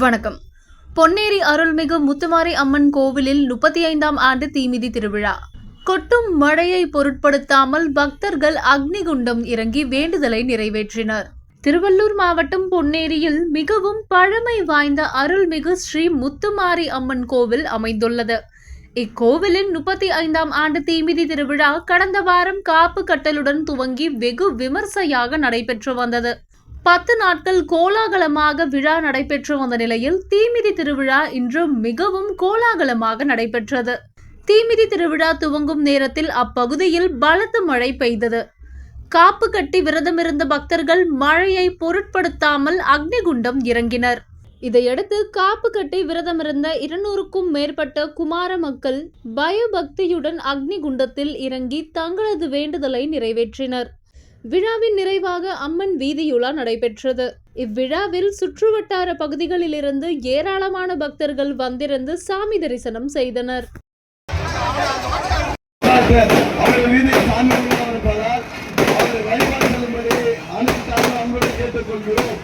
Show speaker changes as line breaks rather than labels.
வணக்கம். பொன்னேரி அருள்மிகு முத்துமாரி அம்மன் கோவிலில் 35ஆம் ஆண்டு தீமிதி திருவிழா. கொட்டும் மழையை பொருட்படுத்தாமல் பக்தர்கள் அக்னிகுண்டம் இறங்கி வேண்டுதலை நிறைவேற்றினர். திருவள்ளூர் மாவட்டம் பொன்னேரியில் மிகவும் பழமை வாய்ந்த அருள்மிகு ஸ்ரீ முத்துமாரி அம்மன் கோவில் அமைந்துள்ளது. இக்கோவிலின் 35ஆம் ஆண்டு தீமிதி திருவிழா கடந்த வாரம் காப்பு கட்டலுடன் துவங்கி வெகு விமர்சையாக நடைபெற்று வந்தது. 10 நாட்கள் கோலாகலமாக விழா நடைபெற்று வந்த நிலையில் தீமிதி திருவிழா இன்று மிகவும் கோலாகலமாக நடைபெற்றது. தீமிதி திருவிழா துவங்கும் நேரத்தில் அப்பகுதியில் பலத்த மழை பெய்தது. காப்பு கட்டி விரதமிருந்த பக்தர்கள் மழையை பொருட்படுத்தாமல் அக்னிகுண்டம் இறங்கினர். இதையடுத்து காப்பு கட்டி விரதமிருந்த 200க்கும் மேற்பட்ட குமார மக்கள் பயபக்தியுடன் அக்னிகுண்டத்தில் இறங்கி தங்களது வேண்டுதலை நிறைவேற்றினர். விழாவின் நிறைவாக அம்மன் வீதியுலா நடைபெற்றது. இவ்விழாவில் சுற்றுவட்டார பகுதிகளிலிருந்து ஏராளமான பக்தர்கள் வந்திருந்து சாமி தரிசனம் செய்தனர்.
வழிபாடு செல்லும்படி அனைத்து கேட்டுக்கொள்கிறோம்.